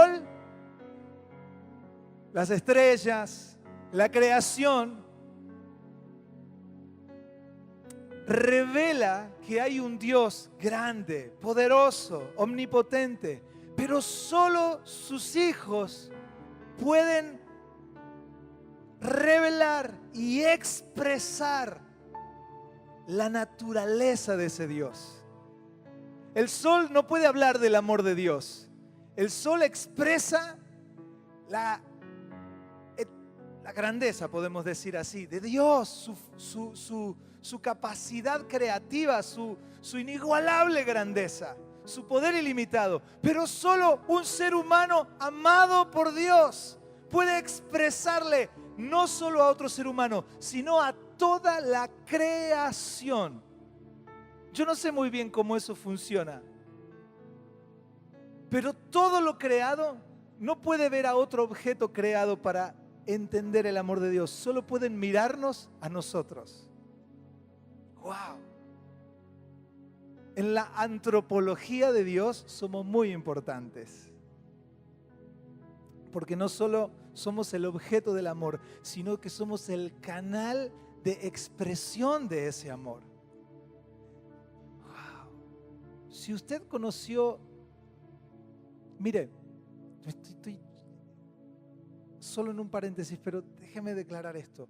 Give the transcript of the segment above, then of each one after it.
sol, las estrellas, la creación, revela que hay un Dios grande, poderoso, omnipotente, pero solo sus hijos pueden revelar y expresar la naturaleza de ese Dios. El sol no puede hablar del amor de Dios. El sol expresa la grandeza, podemos decir así, de Dios, su capacidad creativa, su inigualable grandeza, su poder ilimitado. Pero solo un ser humano amado por Dios puede expresarle no solo a otro ser humano, sino a toda la creación. Yo no sé muy bien cómo eso funciona, pero todo lo creado no puede ver a otro objeto creado para entender el amor de Dios. Solo pueden mirarnos a nosotros. ¡Wow! En la antropología de Dios somos muy importantes. Porque no solo somos el objeto del amor, sino que somos el canal de expresión de ese amor. ¡Wow! Si usted conoció, mire, estoy solo en un paréntesis, pero déjeme declarar esto.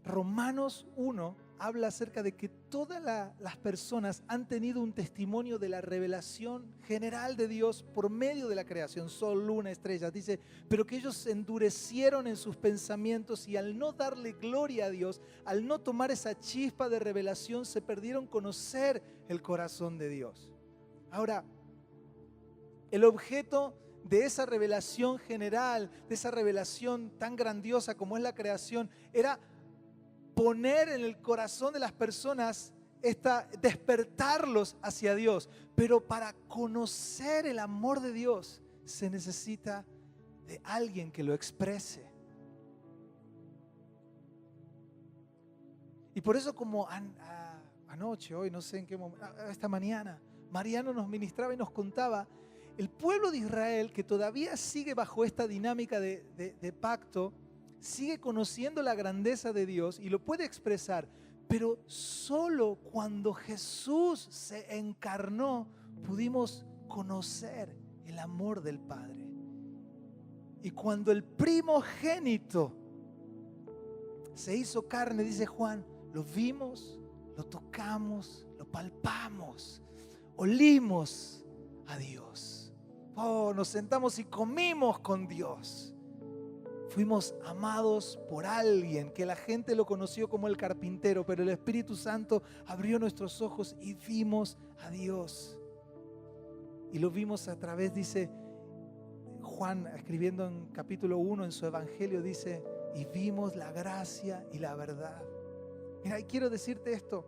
Romanos 1 habla acerca de que todas las personas han tenido un testimonio de la revelación general de Dios por medio de la creación, sol, luna, estrellas. Dice, pero que ellos se endurecieron en sus pensamientos y al no darle gloria a Dios, al no tomar esa chispa de revelación, se perdieron conocer el corazón de Dios. Ahora, el objeto de esa revelación general, de esa revelación tan grandiosa como es la creación, era poner en el corazón de las personas, despertarlos hacia Dios. Pero para conocer el amor de Dios se necesita de alguien que lo exprese. Y por eso como anoche, hoy, no sé en qué momento, esta mañana, Mariano nos ministraba y nos contaba el pueblo de Israel, que todavía sigue bajo esta dinámica de pacto, sigue conociendo la grandeza de Dios y lo puede expresar, pero solo cuando Jesús se encarnó pudimos conocer el amor del Padre. Y cuando el primogénito se hizo carne, dice Juan, lo vimos, lo tocamos, lo palpamos, olimos a Dios. Oh, nos sentamos y comimos con Dios. Fuimos amados por alguien que la gente lo conoció como el carpintero, pero el Espíritu Santo abrió nuestros ojos y vimos a Dios. Y lo vimos a través, dice Juan, escribiendo en capítulo 1 en su evangelio, dice, y vimos la gracia y la verdad. Mira, y quiero decirte esto.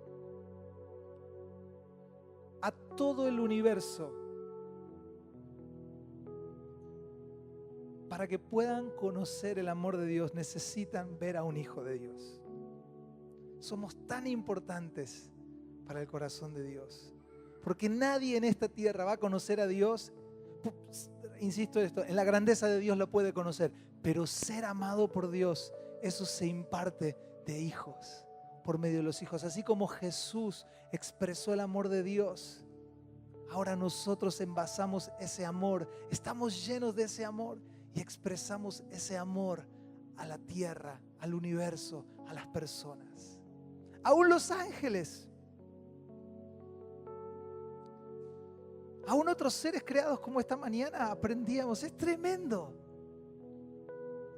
A todo el universo, para que puedan conocer el amor de Dios, necesitan ver a un hijo de Dios. Somos tan importantes para el corazón de Dios, porque nadie en esta tierra va a conocer a Dios. Insisto esto, en la grandeza de Dios lo puede conocer, pero ser amado por Dios, eso se imparte de hijos, por medio de los hijos. Así como Jesús expresó el amor de Dios, ahora nosotros envasamos ese amor, estamos llenos de ese amor y expresamos ese amor a la tierra, al universo, a las personas. Aún los ángeles, aún otros seres creados, como esta mañana aprendíamos. Es tremendo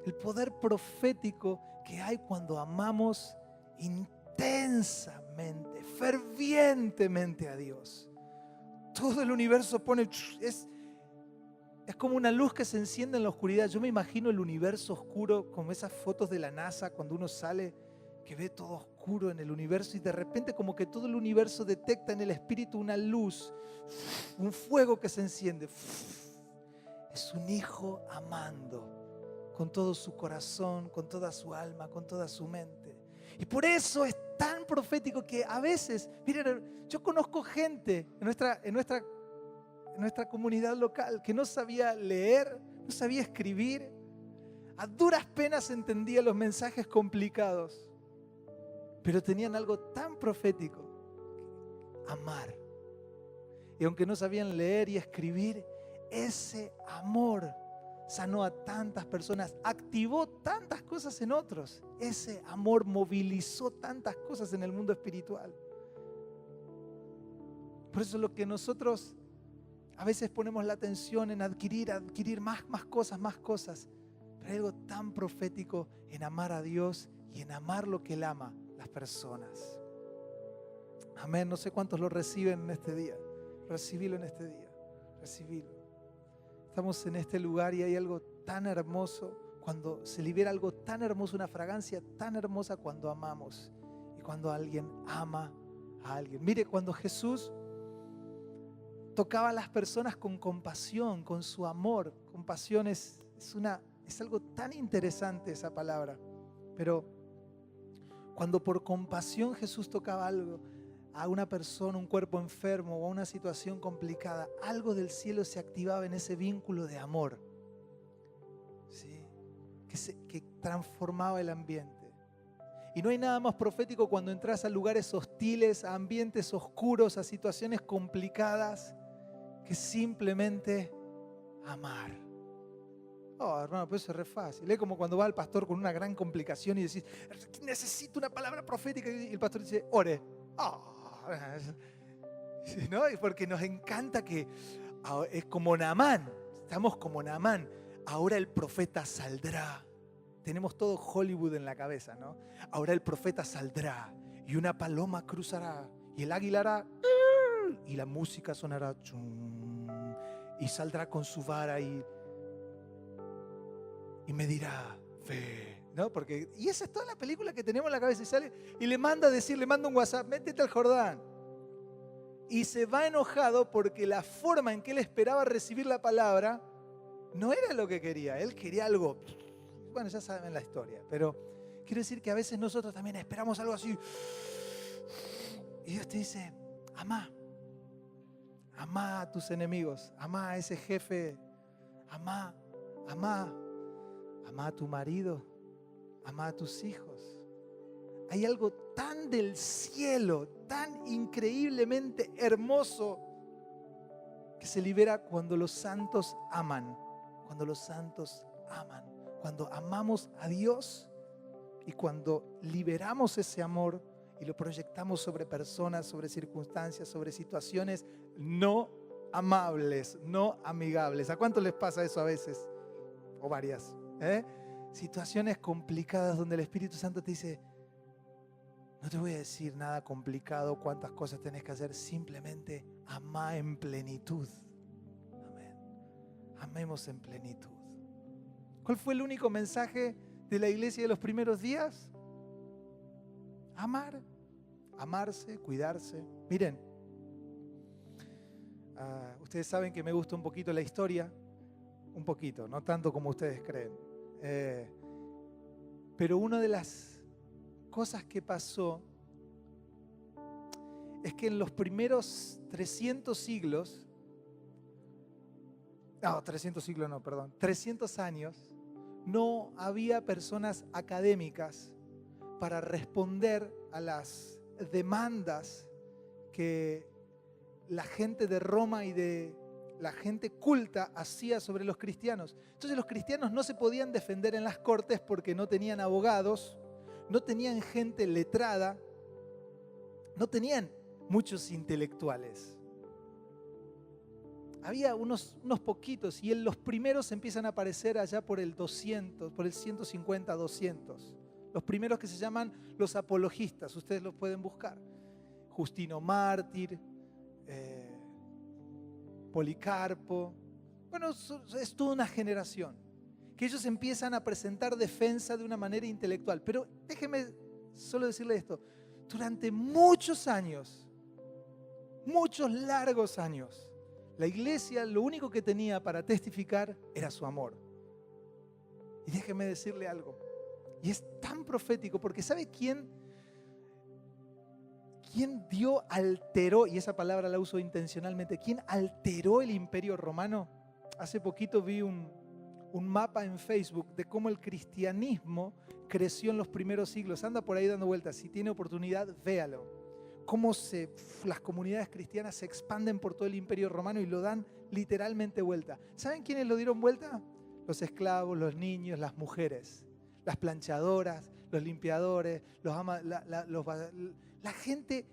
el poder profético que hay cuando amamos intensamente, fervientemente a Dios. Todo el universo pone, es como una luz que se enciende en la oscuridad. Yo me imagino el universo oscuro, como esas fotos de la NASA cuando uno sale, que ve todo oscuro en el universo y de repente como que todo el universo detecta en el espíritu una luz, un fuego que se enciende. Es un hijo amando con todo su corazón, con toda su alma, con toda su mente. Y por eso es tan profético que a veces, miren, yo conozco gente en nuestra comunidad local que no sabía leer, no sabía escribir, a duras penas entendía los mensajes complicados, pero tenían algo tan profético: amar. Y aunque no sabían leer y escribir, ese amor sanó a tantas personas, activó tantas cosas en otros. Ese amor movilizó tantas cosas en el mundo espiritual. Por eso lo que nosotros a veces ponemos la atención en adquirir más cosas. Pero hay algo tan profético en amar a Dios y en amar lo que Él ama, las personas. Amén. No sé cuántos lo reciben en este día. Recibilo en este día. Recibilo. Estamos en este lugar y hay algo tan hermoso cuando se libera algo tan hermoso, una fragancia tan hermosa cuando amamos y cuando alguien ama a alguien. Mire, cuando Jesús tocaba a las personas con compasión, con su amor. Compasión es algo tan interesante esa palabra. Pero cuando por compasión Jesús tocaba algo, a una persona, un cuerpo enfermo o a una situación complicada, algo del cielo se activaba en ese vínculo de amor, ¿sí? que transformaba el ambiente. Y no hay nada más profético cuando entras a lugares hostiles, a ambientes oscuros, a situaciones complicadas, que simplemente amar. Oh, hermano, pues eso es re fácil. Es como cuando va el pastor con una gran complicación y decís, necesito una palabra profética, y el pastor dice, ore. Oh, ¿no? Y porque nos encanta que es como Naamán, estamos como Naamán. Ahora el profeta saldrá. Tenemos todo Hollywood en la cabeza, ¿no? Ahora el profeta saldrá y una paloma cruzará y el águila hará y la música sonará y saldrá con su vara y me dirá fe, ¿no? Y esa es toda la película que tenemos en la cabeza. Y sale y le manda un WhatsApp, métete al Jordán. Y se va enojado porque la forma en que él esperaba recibir la palabra no era lo que quería. Él quería algo, bueno, ya saben la historia, pero quiero decir que a veces nosotros también esperamos algo así. Y Dios te dice, amá a tus enemigos, amá a ese jefe, amá a tu marido, amá a tus hijos. Hay algo tan del cielo, tan increíblemente hermoso, que se libera cuando los santos aman. Cuando los santos aman. Cuando amamos a Dios y cuando liberamos ese amor y lo proyectamos sobre personas, sobre circunstancias, sobre situaciones no amables, no amigables. ¿A cuánto les pasa eso a veces? O varias. Situaciones complicadas donde el Espíritu Santo te dice, no te voy a decir nada complicado, cuántas cosas tenés que hacer, simplemente amá en plenitud. Amén. Amemos en plenitud. ¿Cuál fue el único mensaje de la iglesia de los primeros días? Amar, amarse, cuidarse. Miren, ustedes saben que me gusta un poquito la historia, un poquito, no tanto como ustedes creen. Pero una de las cosas que pasó es que en los primeros 300 años, no había personas académicas para responder a las demandas que la gente de Roma y de la gente culta hacía sobre los cristianos. Entonces los cristianos no se podían defender en las cortes porque no tenían abogados, no tenían gente letrada, no tenían muchos intelectuales. Había unos poquitos y los primeros empiezan a aparecer allá por el 200, por el 150, 200. Los primeros que se llaman los apologistas, ustedes los pueden buscar. Justino Mártir, Policarpo. Bueno, es toda una generación que ellos empiezan a presentar defensa de una manera intelectual. Pero déjeme solo decirle esto. Durante muchos años, muchos largos años, la iglesia lo único que tenía para testificar era su amor. Y déjeme decirle algo. Y es tan profético porque ¿sabe quién alteró, y esa palabra la uso intencionalmente, quién alteró el imperio romano? Hace poquito vi un un mapa en Facebook de cómo el cristianismo creció en los primeros siglos. Anda por ahí dando vueltas. Si tiene oportunidad, véalo. Cómo las comunidades cristianas se expanden por todo el Imperio Romano y lo dan literalmente vuelta. ¿Saben quiénes lo dieron vuelta? Los esclavos, los niños, las mujeres, las planchadoras, los limpiadores, la gente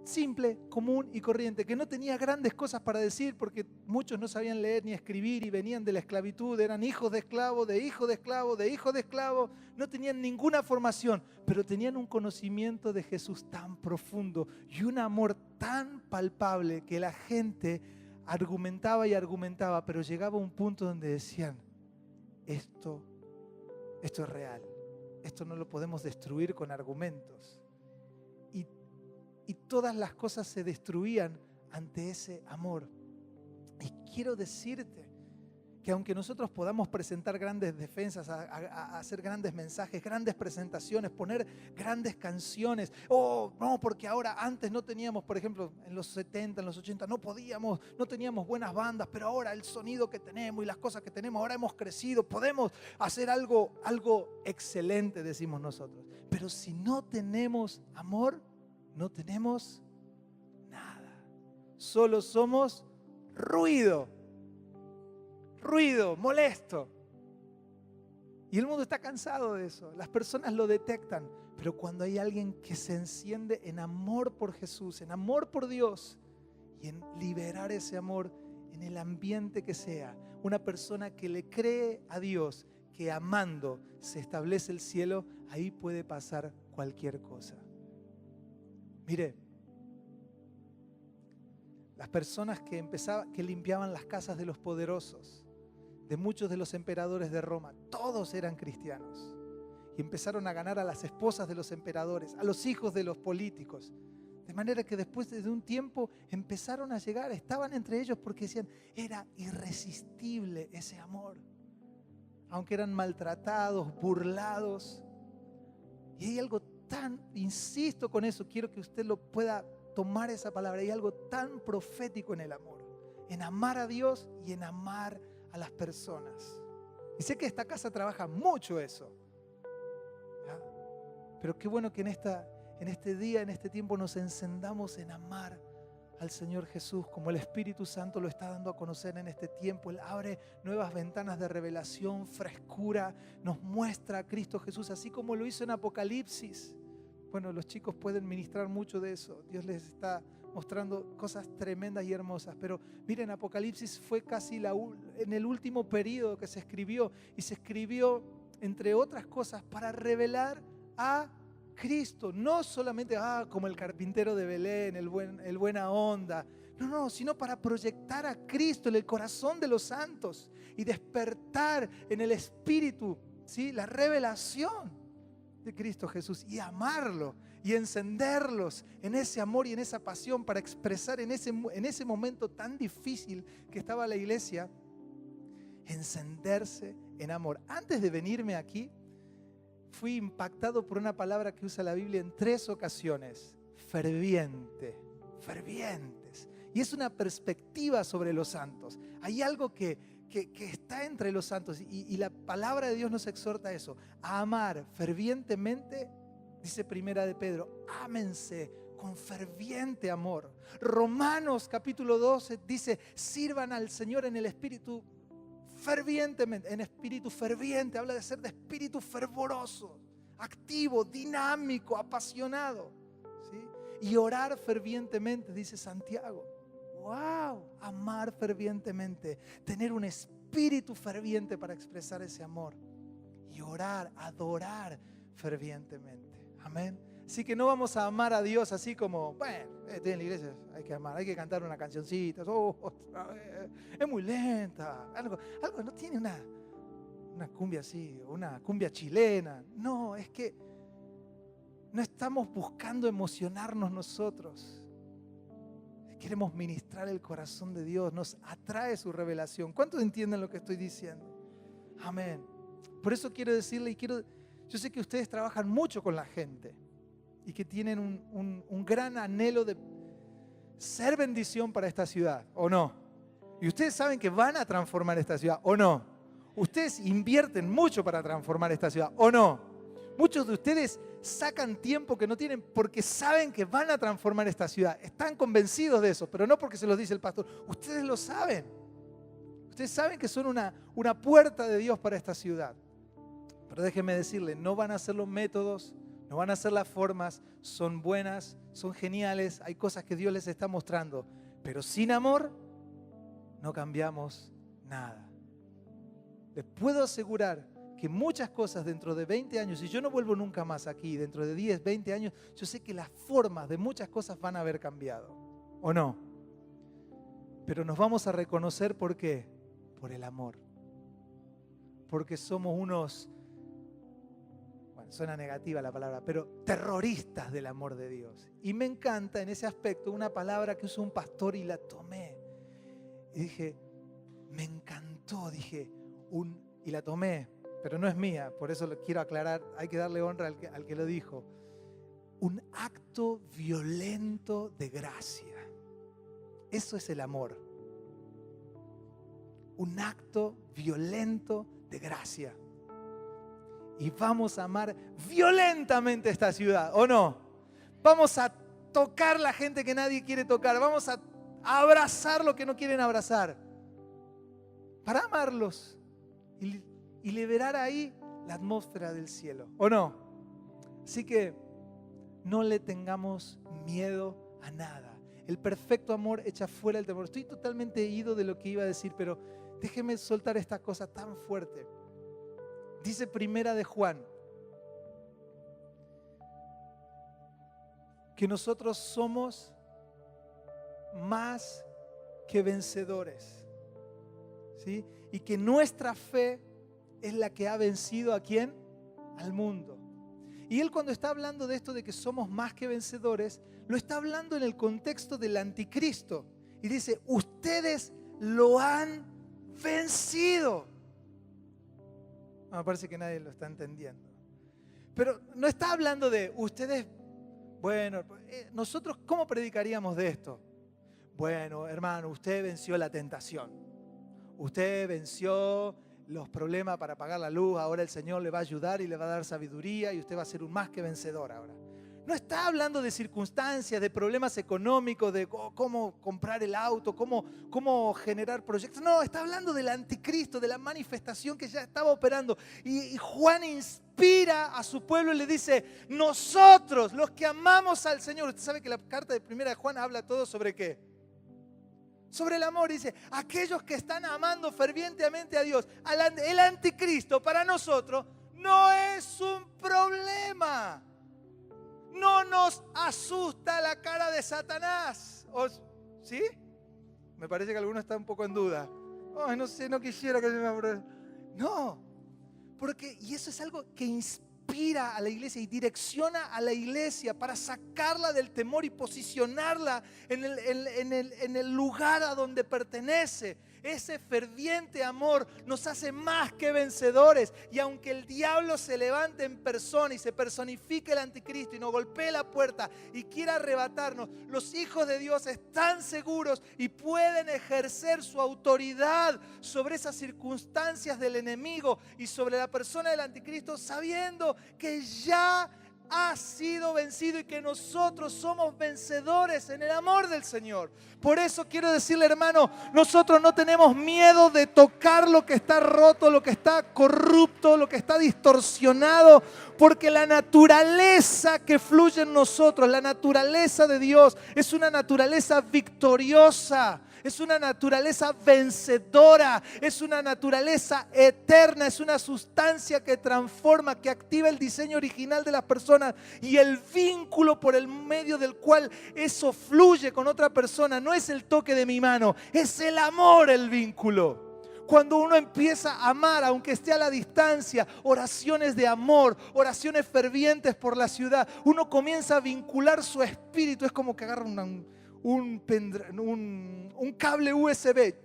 simple, común y corriente, que no tenía grandes cosas para decir porque muchos no sabían leer ni escribir y venían de la esclavitud, eran hijos de esclavos, de hijos de esclavos, de hijos de esclavos, no tenían ninguna formación, pero tenían un conocimiento de Jesús tan profundo y un amor tan palpable que la gente argumentaba y argumentaba, pero llegaba a un punto donde decían, esto es real, esto no lo podemos destruir con argumentos. Y todas las cosas se destruían ante ese amor. Y quiero decirte que aunque nosotros podamos presentar grandes defensas, hacer grandes mensajes, grandes presentaciones, poner grandes canciones, no, porque ahora antes no teníamos, por ejemplo, en los 70, en los 80, no teníamos buenas bandas, pero ahora el sonido que tenemos y las cosas que tenemos, ahora hemos crecido, podemos hacer algo excelente, decimos nosotros. Pero si no tenemos amor, no tenemos nada. Solo somos ruido, molesto. Y el mundo está cansado de eso. Las personas lo detectan. Pero cuando hay alguien que se enciende en amor por Jesús, en amor por Dios y en liberar ese amor en el ambiente que sea, una persona que le cree a Dios, que amando se establece el cielo, ahí puede pasar cualquier cosa. Mire, las personas que limpiaban las casas de los poderosos, de muchos de los emperadores de Roma, todos eran cristianos. Y empezaron a ganar a las esposas de los emperadores, a los hijos de los políticos. De manera que después de un tiempo empezaron a llegar, estaban entre ellos porque decían, era irresistible ese amor. Aunque eran maltratados, burlados. Y hay algo insisto con eso, quiero que usted lo pueda tomar esa palabra. Hay algo tan profético en el amor, en amar a Dios y en amar a las personas. Y sé que esta casa trabaja mucho eso, ¿ya? Pero qué bueno que en este día, en este tiempo nos encendamos en amar al Señor Jesús como el Espíritu Santo lo está dando a conocer en este tiempo. Él abre nuevas ventanas de revelación, frescura, nos muestra a Cristo Jesús, así como lo hizo en Apocalipsis. Bueno, los chicos pueden ministrar mucho de eso. Dios les está mostrando cosas tremendas y hermosas. Pero miren, Apocalipsis fue casi en el último periodo que se escribió. Y se escribió, entre otras cosas, para revelar a Cristo. No solamente como el carpintero de Belén, el buena onda. No, sino para proyectar a Cristo en el corazón de los santos. Y despertar en el Espíritu, ¿sí?, la revelación de Cristo Jesús y amarlo y encenderlos en ese amor y en esa pasión para expresar en ese momento tan difícil que estaba la iglesia, encenderse en amor. Antes de venirme aquí, fui impactado por una palabra que usa la Biblia en 3 ocasiones: fervientes. Y es una perspectiva sobre los santos. Hay algo que está entre los santos y la palabra de Dios nos exhorta a eso, a amar fervientemente. Dice Primera de Pedro, ámense con ferviente amor. Romanos capítulo 12 dice, sirvan al Señor en el espíritu fervientemente, en espíritu ferviente. Habla de ser de espíritu fervoroso, activo, dinámico, apasionado, ¿sí? Y orar fervientemente, dice Santiago. ¡Wow! Amar fervientemente, tener un espíritu ferviente para expresar ese amor y orar, adorar fervientemente. Amén. Así que no vamos a amar a Dios así como, bueno, en la iglesia hay que amar, hay que cantar una cancioncita, otra vez, es muy lenta, algo no tiene una cumbia así, una cumbia chilena. No, es que no estamos buscando emocionarnos nosotros. Queremos ministrar el corazón de Dios, nos atrae su revelación. ¿Cuántos entienden lo que estoy diciendo? Amén. Por eso quiero decirle, yo sé que ustedes trabajan mucho con la gente y que tienen un gran anhelo de ser bendición para esta ciudad, ¿o no? Y ustedes saben que van a transformar esta ciudad, ¿o no? Ustedes invierten mucho para transformar esta ciudad, ¿o no? Muchos de ustedes sacan tiempo que no tienen porque saben que van a transformar esta ciudad. Están convencidos de eso, pero no porque se los dice el pastor. Ustedes lo saben. Ustedes saben que son una puerta de Dios para esta ciudad. Pero déjenme decirles, no van a ser los métodos, no van a ser las formas, son buenas, son geniales, hay cosas que Dios les está mostrando. Pero sin amor no cambiamos nada. Les puedo asegurar que muchas cosas dentro de 20 años, y yo no vuelvo nunca más aquí, dentro de 10, 20 años, yo sé que las formas de muchas cosas van a haber cambiado, ¿o no? Pero nos vamos a reconocer ¿por qué? Por el amor. Porque somos unos, bueno, suena negativa la palabra, pero terroristas del amor de Dios. Y me encanta en ese aspecto una palabra que usó un pastor y la tomé. Y dije, me encantó, dije, y la tomé. Pero no es mía, por eso lo quiero aclarar, hay que darle honra al que lo dijo. Un acto violento de gracia. Eso es el amor. Un acto violento de gracia. Y vamos a amar violentamente esta ciudad, ¿o no? Vamos a tocar la gente que nadie quiere tocar. Vamos a abrazar lo que no quieren abrazar. Para amarlos. Y liberar ahí la atmósfera del cielo, ¿o no? Así que no le tengamos miedo a nada. El perfecto amor echa fuera el temor. Estoy totalmente ido de lo que iba a decir, pero déjeme soltar esta cosa tan fuerte. Dice Primera de Juan que nosotros somos más que vencedores, ¿sí? Y que nuestra fe es la que ha vencido ¿a quién? Al mundo. Y él cuando está hablando de esto de que somos más que vencedores, lo está hablando en el contexto del anticristo. Y dice, ustedes lo han vencido. No, me parece que nadie lo está entendiendo. Pero no está hablando de ustedes, bueno, nosotros ¿cómo predicaríamos de esto? Bueno, hermano, usted venció la tentación. Usted venció los problemas para pagar la luz, ahora el Señor le va a ayudar y le va a dar sabiduría y usted va a ser un más que vencedor ahora. No está hablando de circunstancias, de problemas económicos, de cómo comprar el auto, cómo generar proyectos. No, está hablando del anticristo, de la manifestación que ya estaba operando. Y Juan inspira a su pueblo y le dice, nosotros, los que amamos al Señor. Usted sabe que la carta de Primera de Juan habla todo sobre ¿qué? Sobre el amor, dice, aquellos que están amando fervientemente a Dios, el anticristo para nosotros no es un problema. No nos asusta la cara de Satanás. ¿Sí? Me parece que alguno está un poco en duda. Ay, no sé, no quisiera que se me... No, porque, y eso es algo que inspira a la iglesia y direcciona a la iglesia para sacarla del temor y posicionarla en el lugar a donde pertenece. Ese ferviente amor nos hace más que vencedores. Y aunque el diablo se levante en persona y se personifique el anticristo y nos golpee la puerta y quiera arrebatarnos, los hijos de Dios están seguros y pueden ejercer su autoridad sobre esas circunstancias del enemigo y sobre la persona del anticristo, sabiendo que ya ha sido vencido y que nosotros somos vencedores en el amor del Señor. Por eso quiero decirle, hermano, nosotros no tenemos miedo de tocar lo que está roto, lo que está corrupto, lo que está distorsionado, porque la naturaleza que fluye en nosotros, la naturaleza de Dios, es una naturaleza victoriosa. Es una naturaleza vencedora, es una naturaleza eterna, es una sustancia que transforma, que activa el diseño original de las personas y el vínculo por el medio del cual eso fluye con otra persona. No es el toque de mi mano, es el amor el vínculo. Cuando uno empieza a amar, aunque esté a la distancia, oraciones de amor, oraciones fervientes por la ciudad, uno comienza a vincular su espíritu. Es como que agarra un cable USB.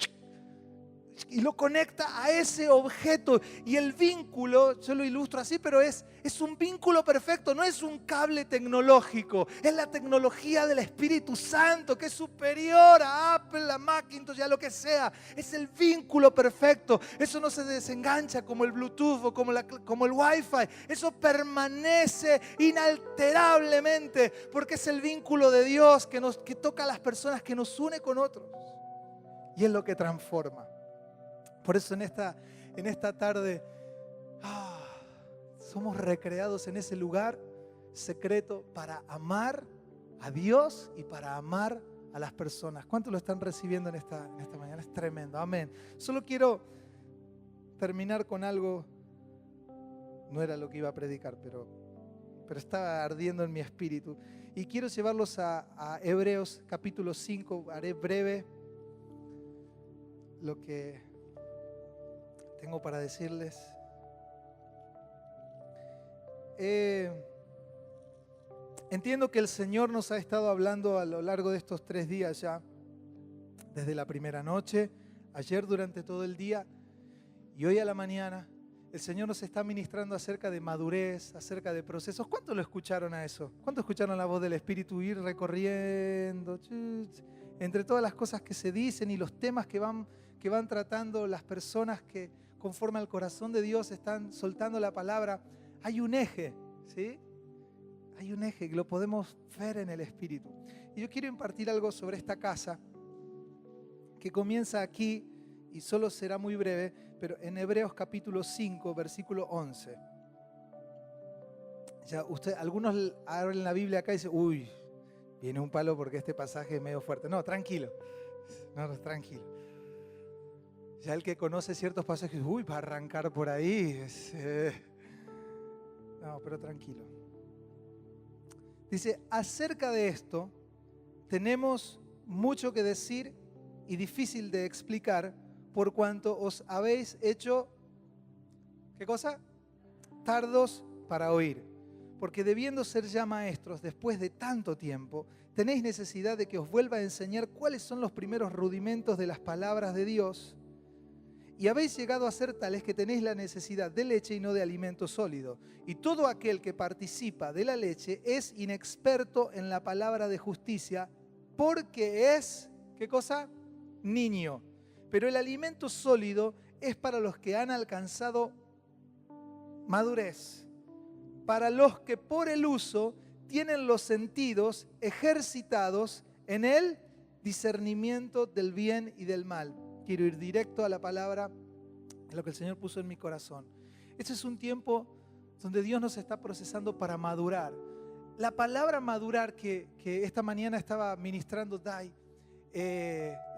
y lo conecta a ese objeto. Y el vínculo, yo lo ilustro así, pero es un vínculo perfecto, no es un cable tecnológico, es la tecnología del Espíritu Santo, que es superior a Apple, a Macintosh, a lo que sea. Es el vínculo perfecto. Eso no se desengancha como el Bluetooth o como el Wi-Fi. Eso permanece inalterablemente, porque es el vínculo de Dios que toca a las personas, que nos une con otros. Y es lo que transforma. Por eso en esta tarde somos recreados en ese lugar secreto para amar a Dios y para amar a las personas. ¿Cuántos lo están recibiendo en esta mañana? Es tremendo, amén. Solo quiero terminar con algo. No era lo que iba a predicar, pero estaba ardiendo en mi espíritu. Y quiero llevarlos a Hebreos capítulo 5. Haré breve lo que tengo para decirles. Entiendo que el Señor nos ha estado hablando a lo largo de estos 3 días ya, desde la primera noche, ayer durante todo el día y hoy a la mañana. El Señor nos está ministrando acerca de madurez, acerca de procesos. ¿Cuántos lo escucharon a eso? ¿Cuántos escucharon la voz del Espíritu ir recorriendo entre todas las cosas que se dicen y los temas que van tratando las personas que conforme al corazón de Dios están soltando la palabra? Hay un eje, ¿sí? Hay un eje que lo podemos ver en el Espíritu. Y yo quiero impartir algo sobre esta casa que comienza aquí y solo será muy breve, pero en Hebreos capítulo 5, versículo 11. Ya algunos abren la Biblia acá y dicen, uy, viene un palo porque este pasaje es medio fuerte. No, tranquilo. No, tranquilo. Ya el que conoce ciertos pasajes, uy, va a arrancar por ahí. No, pero tranquilo. Dice, acerca de esto tenemos mucho que decir y difícil de explicar, por cuanto os habéis hecho, ¿qué cosa? Tardos para oír. Porque debiendo ser ya maestros después de tanto tiempo, tenéis necesidad de que os vuelva a enseñar cuáles son los primeros rudimentos de las palabras de Dios. Y habéis llegado a ser tales que tenéis la necesidad de leche y no de alimento sólido. Y todo aquel que participa de la leche es inexperto en la palabra de justicia, porque es, ¿qué cosa? Niño. Pero el alimento sólido es para los que han alcanzado madurez, para los que por el uso tienen los sentidos ejercitados en el discernimiento del bien y del mal. Quiero ir directo a la palabra, a lo que el Señor puso en mi corazón. Este es un tiempo donde Dios nos está procesando para madurar. La palabra madurar que esta mañana estaba ministrando Dai,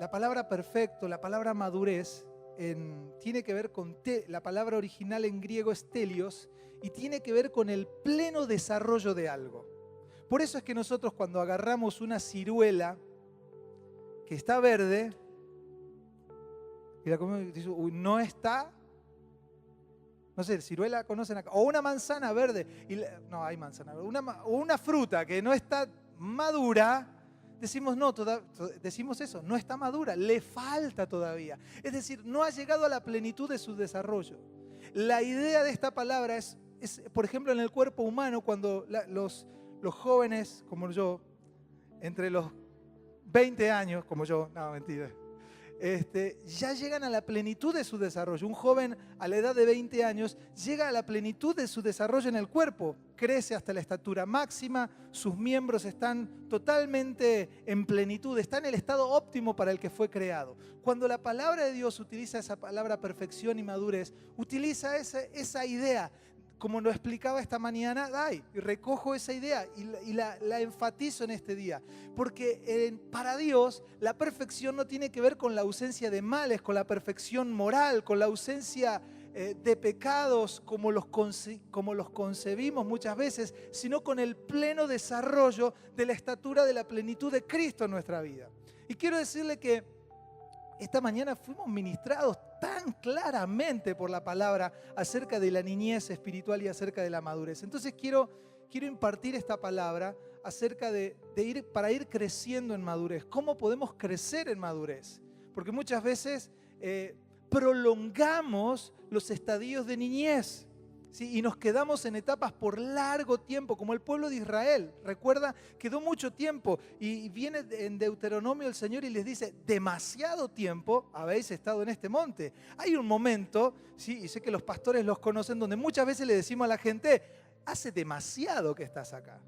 la palabra perfecto, la palabra madurez, tiene que ver con, la palabra original en griego es telios, y tiene que ver con el pleno desarrollo de algo. Por eso es que nosotros cuando agarramos una ciruela que está verde, y la comemos y dice, uy, no está, no sé, ciruela conocen acá, o una manzana verde, no hay manzana verde, una fruta que no está madura, decimos no, decimos eso, no está madura, le falta todavía. Es decir, no ha llegado a la plenitud de su desarrollo. La idea de esta palabra es por ejemplo, en el cuerpo humano, cuando los jóvenes, como yo, entre los 20 años, como yo, no, mentira, ya llegan a la plenitud de su desarrollo. Un joven a la edad de 20 años llega a la plenitud de su desarrollo en el cuerpo, crece hasta la estatura máxima, sus miembros están totalmente en plenitud, está en el estado óptimo para el que fue creado. Cuando la palabra de Dios utiliza esa palabra perfección y madurez, utiliza esa idea, como lo explicaba esta mañana Dai, y recojo esa idea y la enfatizo en este día. Porque para Dios la perfección no tiene que ver con la ausencia de males, con la perfección moral, con la ausencia de pecados como los concebimos muchas veces, sino con el pleno desarrollo de la estatura de la plenitud de Cristo en nuestra vida. Y quiero decirle que esta mañana fuimos ministrados tan claramente por la palabra acerca de la niñez espiritual y acerca de la madurez. Entonces quiero impartir esta palabra acerca para ir creciendo en madurez. ¿Cómo podemos crecer en madurez? Porque muchas veces prolongamos los estadios de niñez. ¿Sí? Y nos quedamos en etapas por largo tiempo, como el pueblo de Israel. Recuerda, quedó mucho tiempo. Y viene en Deuteronomio el Señor y les dice, demasiado tiempo habéis estado en este monte. Hay un momento, ¿sí? Y sé que los pastores los conocen, donde muchas veces le decimos a la gente, hace demasiado que estás acá.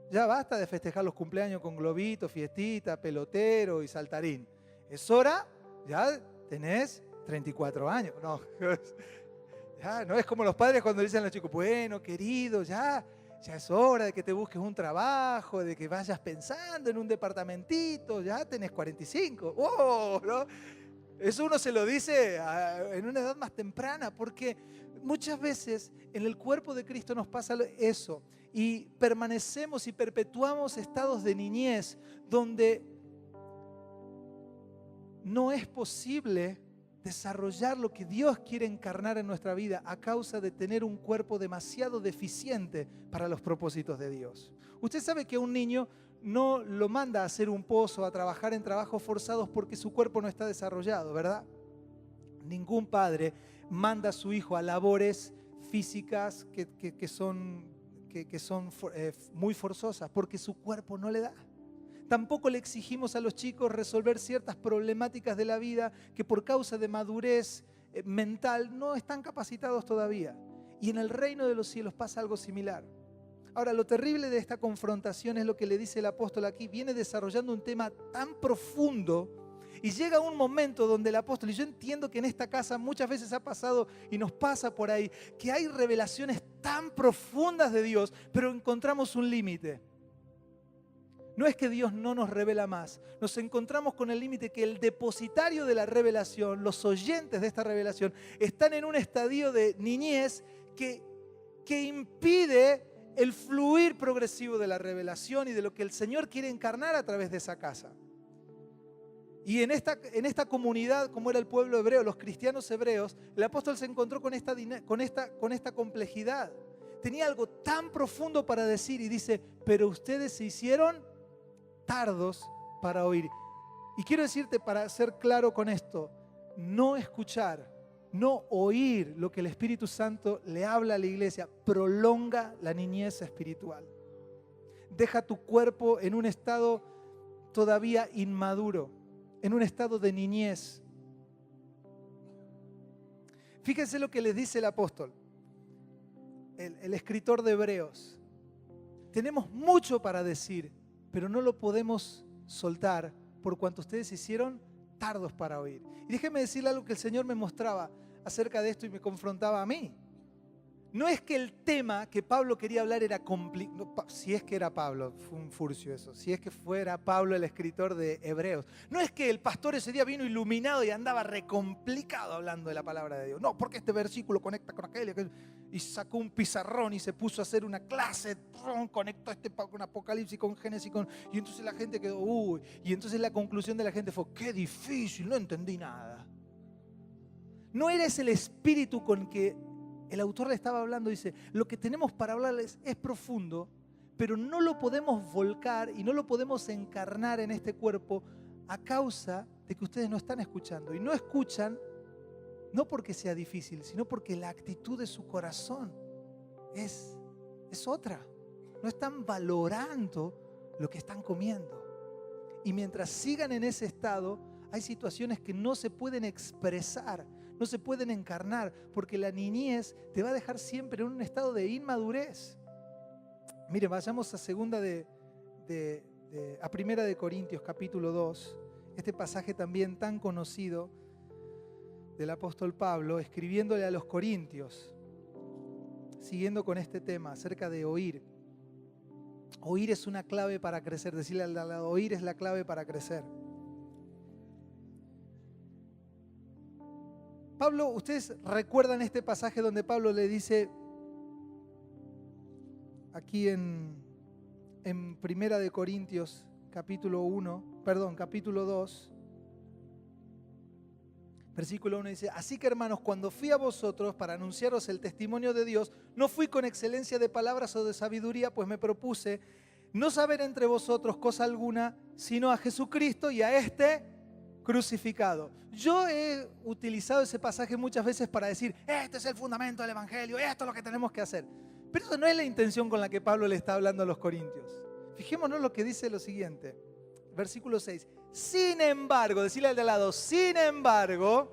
Ya basta de festejar los cumpleaños con globito, fiestita, pelotero y saltarín. Es hora, ya tenés 34 años. No. Ya, no es como los padres cuando dicen a los chicos, bueno, querido, ya es hora de que te busques un trabajo, de que vayas pensando en un departamentito, ya tenés 45. ¡Oh! ¿No? Eso uno se lo dice en una edad más temprana, porque muchas veces en el cuerpo de Cristo nos pasa eso y permanecemos y perpetuamos estados de niñez donde no es posible desarrollar lo que Dios quiere encarnar en nuestra vida a causa de tener un cuerpo demasiado deficiente para los propósitos de Dios. Usted sabe que a un niño no lo manda a hacer un pozo, a trabajar en trabajos forzados porque su cuerpo no está desarrollado, ¿verdad? Ningún padre manda a su hijo a labores físicas que son muy forzosas porque su cuerpo no le da. Tampoco le exigimos a los chicos resolver ciertas problemáticas de la vida que por causa de madurez mental no están capacitados todavía. Y en el reino de los cielos pasa algo similar. Ahora, lo terrible de esta confrontación es lo que le dice el apóstol aquí. Viene desarrollando un tema tan profundo y llega un momento donde el apóstol, y yo entiendo que en esta casa muchas veces ha pasado y nos pasa por ahí, que hay revelaciones tan profundas de Dios, pero encontramos un límite. No es que Dios no nos revela más. Nos encontramos con el límite que el depositario de la revelación, los oyentes de esta revelación, están en un estadio de niñez que impide el fluir progresivo de la revelación y de lo que el Señor quiere encarnar a través de esa casa. Y en esta comunidad, como era el pueblo hebreo, los cristianos hebreos, el apóstol se encontró con esta complejidad. Tenía algo tan profundo para decir y dice, pero ustedes se hicieron tardos para oír. Y quiero decirte, para ser claro con esto, no escuchar, no oír lo que el Espíritu Santo le habla a la iglesia, prolonga la niñez espiritual. Deja tu cuerpo en un estado todavía inmaduro, en un estado de niñez. Fíjense lo que les dice el apóstol, el escritor de Hebreos. Tenemos mucho para decir, pero no lo podemos soltar por cuanto ustedes hicieron tardos para oír. Y déjeme decirle algo que el Señor me mostraba acerca de esto y me confrontaba a mí. No es que el tema que Pablo quería hablar era complicado, si es que era Pablo, fue un furcio eso, si es que fuera Pablo el escritor de Hebreos. No es que el pastor ese día vino iluminado y andaba recomplicado hablando de la palabra de Dios. No, porque este versículo conecta con aquel y sacó un pizarrón y se puso a hacer una clase, conectó con Apocalipsis, con Génesis, y entonces la gente quedó, y entonces la conclusión de la gente fue, qué difícil, no entendí nada. No era ese el espíritu con que el autor le estaba hablando. Dice, lo que tenemos para hablarles es profundo, pero no lo podemos volcar y no lo podemos encarnar en este cuerpo a causa de que ustedes no están escuchando. Y no escuchan, no porque sea difícil, sino porque la actitud de su corazón es otra. No están valorando lo que están comiendo. Y mientras sigan en ese estado, hay situaciones que no se pueden expresar, no se pueden encarnar, porque la niñez te va a dejar siempre en un estado de inmadurez. Mire, vayamos a Primera de Corintios, capítulo 2. Este pasaje también tan conocido del apóstol Pablo, escribiéndole a los corintios, siguiendo con este tema acerca de oír. Oír es una clave para crecer. Decirle al lado, oír es la clave para crecer. Pablo, ustedes recuerdan este pasaje donde Pablo le dice, aquí en Primera de Corintios, capítulo 2, versículo 1 dice, así que hermanos, cuando fui a vosotros para anunciaros el testimonio de Dios, no fui con excelencia de palabras o de sabiduría, pues me propuse no saber entre vosotros cosa alguna, sino a Jesucristo y a este crucificado. Yo he utilizado ese pasaje muchas veces para decir, este es el fundamento del Evangelio, esto es lo que tenemos que hacer. Pero eso no es la intención con la que Pablo le está hablando a los corintios. Fijémonos lo que dice lo siguiente, versículo 6. Sin embargo, decirle al de al lado, sin embargo,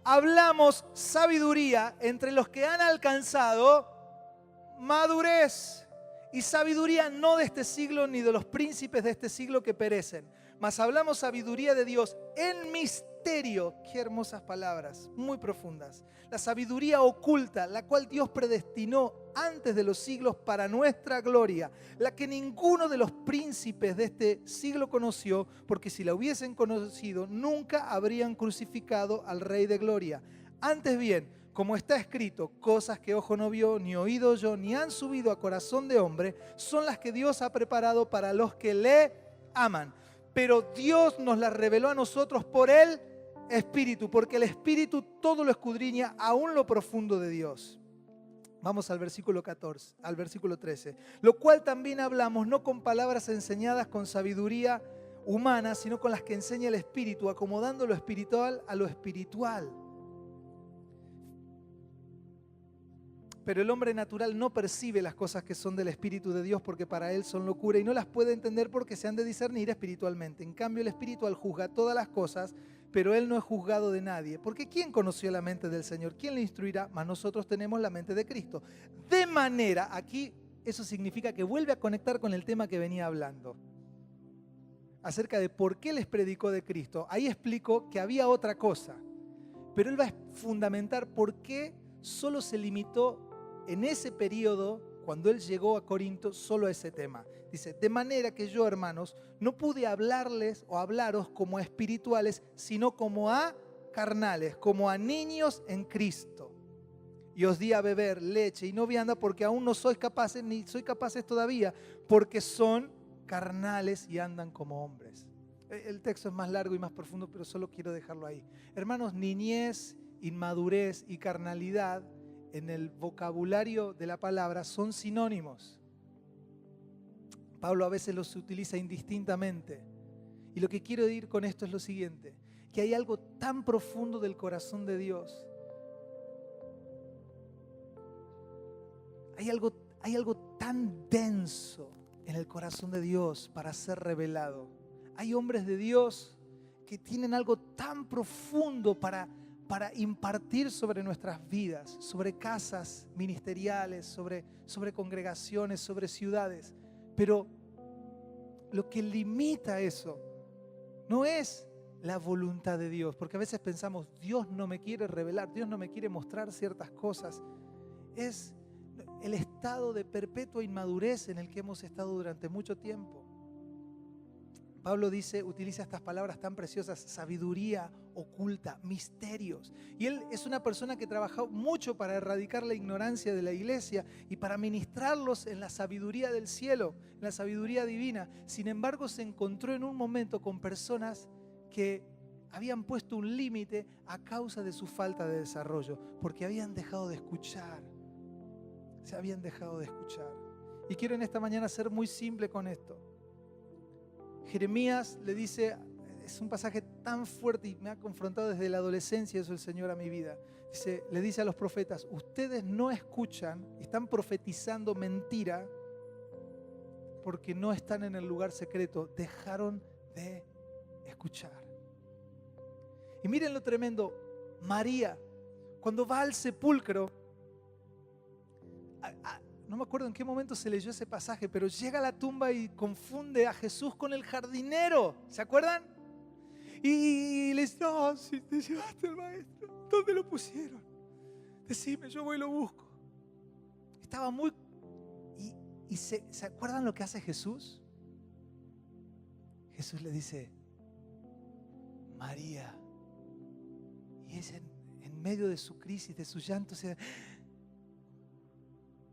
hablamos sabiduría entre los que han alcanzado madurez. Y sabiduría no de este siglo ni de los príncipes de este siglo que perecen, mas hablamos sabiduría de Dios en misterio. Qué hermosas palabras, muy profundas. La sabiduría oculta, la cual Dios predestinó antes de los siglos para nuestra gloria, la que ninguno de los príncipes de este siglo conoció, porque si la hubiesen conocido, nunca habrían crucificado al Rey de Gloria. Antes bien, como está escrito, cosas que ojo no vio, ni oído oyó, ni han subido a corazón de hombre, son las que Dios ha preparado para los que le aman. Pero Dios nos las reveló a nosotros por el Espíritu, porque el Espíritu todo lo escudriña, aún lo profundo de Dios. Vamos al versículo 14, al versículo 13. Lo cual también hablamos, no con palabras enseñadas con sabiduría humana, sino con las que enseña el Espíritu, acomodando lo espiritual a lo espiritual. Pero el hombre natural no percibe las cosas que son del Espíritu de Dios porque para él son locura y no las puede entender porque se han de discernir espiritualmente. En cambio, el espiritual juzga todas las cosas, pero él no es juzgado de nadie. Porque ¿quién conoció la mente del Señor? ¿Quién le instruirá? Mas nosotros tenemos la mente de Cristo. De manera, aquí eso significa que vuelve a conectar con el tema que venía hablando. Acerca de por qué les predicó de Cristo. Ahí explico que había otra cosa. Pero él va a fundamentar por qué solo se limitó en ese periodo, cuando él llegó a Corinto, solo a ese tema. Dice, de manera que yo, hermanos, no pude hablarles o hablaros como a espirituales, sino como a carnales, como a niños en Cristo. Y os di a beber leche y no vianda porque aún no sois capaces, ni sois capaces todavía, porque son carnales y andan como hombres. El texto es más largo y más profundo, pero solo quiero dejarlo ahí. Hermanos, niñez, inmadurez y carnalidad en el vocabulario de la palabra son sinónimos. Pablo a veces los utiliza indistintamente. Y lo que quiero decir con esto es lo siguiente, que hay algo tan profundo del corazón de Dios. Hay algo tan denso en el corazón de Dios para ser revelado. Hay hombres de Dios que tienen algo tan profundo para impartir sobre nuestras vidas, sobre casas ministeriales, sobre congregaciones, sobre ciudades. Pero lo que limita eso no es la voluntad de Dios, porque a veces pensamos, Dios no me quiere revelar, Dios no me quiere mostrar ciertas cosas. Es el estado de perpetua inmadurez en el que hemos estado durante mucho tiempo. Pablo utiliza estas palabras tan preciosas, sabiduría oculta, misterios. Y él es una persona que trabajó mucho para erradicar la ignorancia de la iglesia y para ministrarlos en la sabiduría del cielo, en la sabiduría divina. Sin embargo, se encontró en un momento con personas que habían puesto un límite a causa de su falta de desarrollo, porque habían dejado de escuchar. Se habían dejado de escuchar. Y quiero en esta mañana ser muy simple con esto. Jeremías le dice, es un pasaje tan fuerte y me ha confrontado desde la adolescencia eso el Señor a mi vida. Le dice a los profetas, ustedes no escuchan, están profetizando mentira porque no están en el lugar secreto, dejaron de escuchar. Y miren lo tremendo, María, cuando va al sepulcro, no me acuerdo en qué momento se leyó ese pasaje, pero llega a la tumba y confunde a Jesús con el jardinero. ¿Se acuerdan? Y le dice, no, si te llevaste al maestro, ¿dónde lo pusieron? Decime, yo voy y lo busco. Estaba muy... ¿Y se acuerdan lo que hace Jesús? Jesús le dice, María. Y ella en medio de su crisis, de su llanto, se...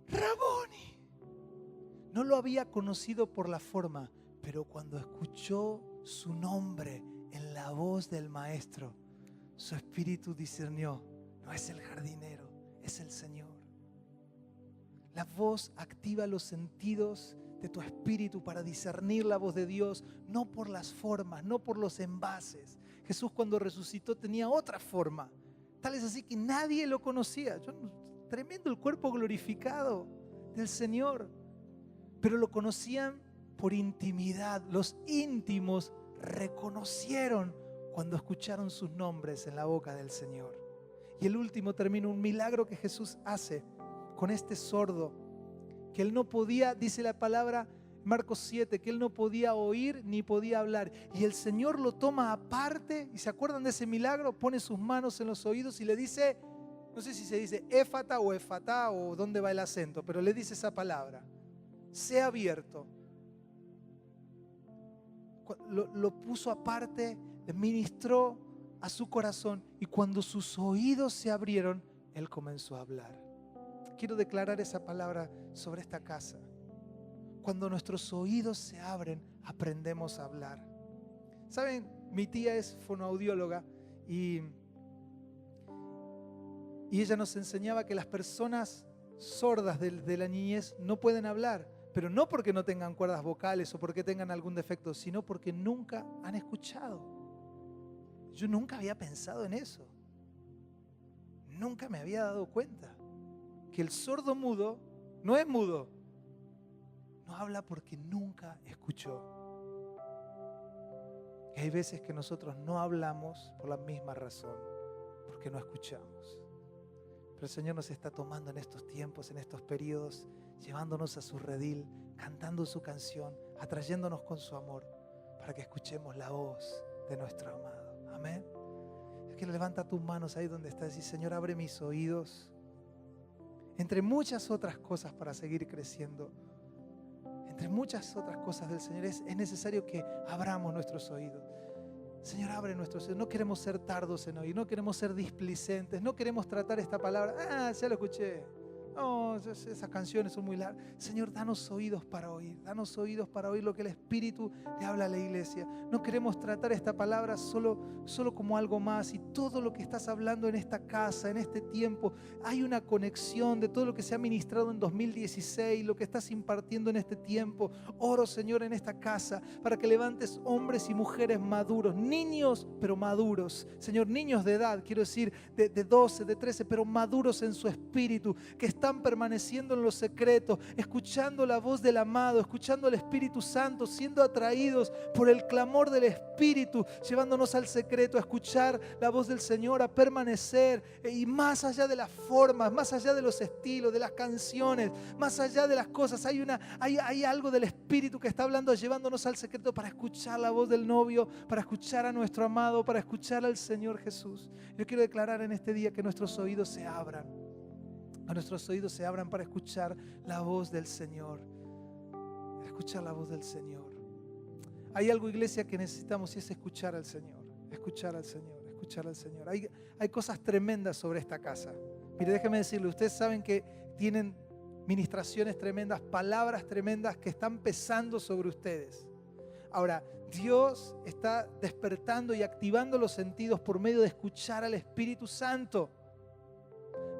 Raboni. No lo había conocido por la forma, pero cuando escuchó su nombre en la voz del maestro, su espíritu discernió, no es el jardinero, es el Señor. La voz activa los sentidos de tu espíritu para discernir la voz de Dios, no por las formas, no por los envases. Jesús cuando resucitó tenía otra forma, tal es así que nadie lo conocía. Tremendo el cuerpo glorificado del Señor, pero lo conocían por intimidad. Los íntimos reconocieron cuando escucharon sus nombres en la boca del Señor. Y el último término, un milagro que Jesús hace con este sordo, que él no podía, dice la palabra Marcos 7, que él no podía oír ni podía hablar. Y el Señor lo toma aparte, y se acuerdan de ese milagro, pone sus manos en los oídos y le dice, no sé si se dice éfata o efatá o dónde va el acento, pero le dice esa palabra, sea abierto. Lo puso aparte, le ministró a su corazón, y cuando sus oídos se abrieron, él comenzó a hablar. Quiero declarar esa palabra sobre esta casa. Cuando nuestros oídos se abren, aprendemos a hablar. ¿Saben? Mi tía es fonoaudióloga y ella nos enseñaba que las personas sordas de la niñez no pueden hablar, pero no porque no tengan cuerdas vocales o porque tengan algún defecto, sino porque nunca han escuchado. Yo nunca había pensado en eso. Nunca me había dado cuenta que el sordo mudo no es mudo. No habla porque nunca escuchó. Y hay veces que nosotros no hablamos por la misma razón, porque no escuchamos. Pero el Señor nos está tomando en estos tiempos, en estos periodos, llevándonos a su redil, cantando su canción, atrayéndonos con su amor, para que escuchemos la voz de nuestro amado. Amén. Es que levanta tus manos ahí donde estás y Señor, abre mis oídos. Entre muchas otras cosas para seguir creciendo, entre muchas otras cosas del Señor, es necesario que abramos nuestros oídos. Señor, abre nuestros oídos. No queremos ser tardos en oír, no queremos ser displicentes, no queremos tratar esta palabra. Ya lo escuché. No, esas canciones son muy largas. Señor, danos oídos para oír. Danos oídos para oír lo que el Espíritu le habla a la iglesia. No queremos tratar esta palabra solo como algo más. Y todo lo que estás hablando en esta casa, en este tiempo, hay una conexión de todo lo que se ha ministrado en 2016, lo que estás impartiendo en este tiempo. Oro, Señor, en esta casa para que levantes hombres y mujeres maduros, niños pero maduros. Señor, niños de edad, quiero decir de 12, de 13, pero maduros en su espíritu, que están permaneciendo en lo secreto, escuchando la voz del amado, escuchando al Espíritu Santo, siendo atraídos por el clamor del Espíritu, llevándonos al secreto, a escuchar la voz del Señor, a permanecer, y más allá de las formas, más allá de los estilos, de las canciones, más allá de las cosas, hay algo del Espíritu que está hablando, llevándonos al secreto para escuchar la voz del novio, para escuchar a nuestro amado, para escuchar al Señor Jesús. Yo quiero declarar en este día que nuestros oídos se abran. A nuestros oídos se abran para escuchar la voz del Señor. Escuchar la voz del Señor. Hay algo, iglesia, que necesitamos y es escuchar al Señor. Escuchar al Señor, escuchar al Señor. Hay cosas tremendas sobre esta casa. Mire, déjeme decirle, ustedes saben que tienen ministraciones tremendas, palabras tremendas que están pesando sobre ustedes. Ahora, Dios está despertando y activando los sentidos por medio de escuchar al Espíritu Santo,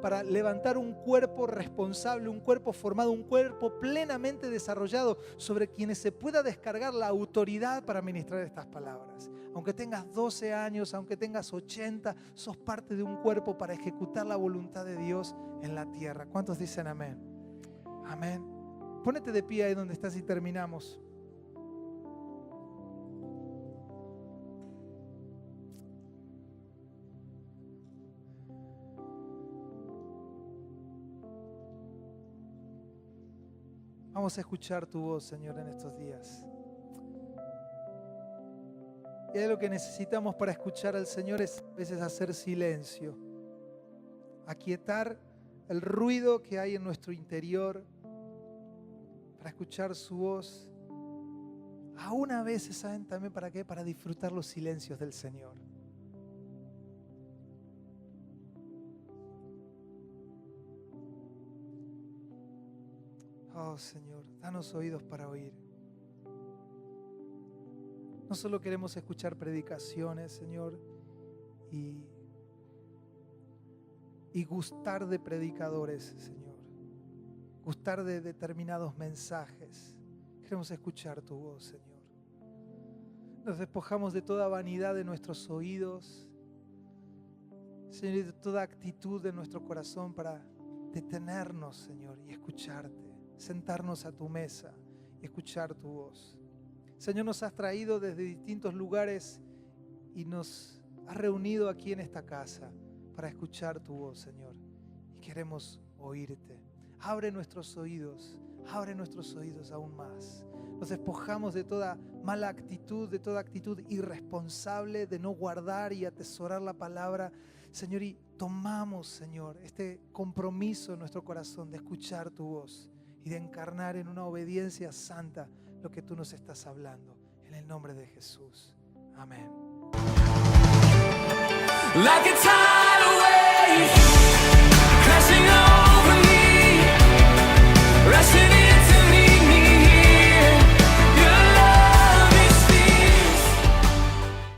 para levantar un cuerpo responsable, un cuerpo formado, un cuerpo plenamente desarrollado sobre quienes se pueda descargar la autoridad para ministrar estas palabras. Aunque tengas 12 años, aunque tengas 80, sos parte de un cuerpo para ejecutar la voluntad de Dios en la tierra. ¿Cuántos dicen amén? Amén. Pónete de pie ahí donde estás y terminamos. Vamos a escuchar tu voz, Señor, en estos días. Y lo que necesitamos para escuchar al Señor es a veces hacer silencio, aquietar el ruido que hay en nuestro interior para escuchar su voz. Aún a veces, ¿saben también para qué? Para disfrutar los silencios del Señor. Oh Señor, danos oídos para oír. No solo queremos escuchar predicaciones, Señor, y gustar de predicadores, Señor. Gustar de determinados mensajes. Queremos escuchar tu voz, Señor. Nos despojamos de toda vanidad de nuestros oídos, Señor, y de toda actitud de nuestro corazón para detenernos, Señor, y escucharte, sentarnos a tu mesa y escuchar tu voz. Señor, nos has traído desde distintos lugares y nos has reunido aquí en esta casa para escuchar tu voz, Señor, y queremos oírte. Abre nuestros oídos aún más. Nos despojamos de toda mala actitud, de toda actitud irresponsable de no guardar y atesorar la palabra, Señor, y tomamos, Señor, este compromiso en nuestro corazón de escuchar tu voz y de encarnar en una obediencia santa lo que tú nos estás hablando. En el nombre de Jesús. Amén. Like a tidal wave.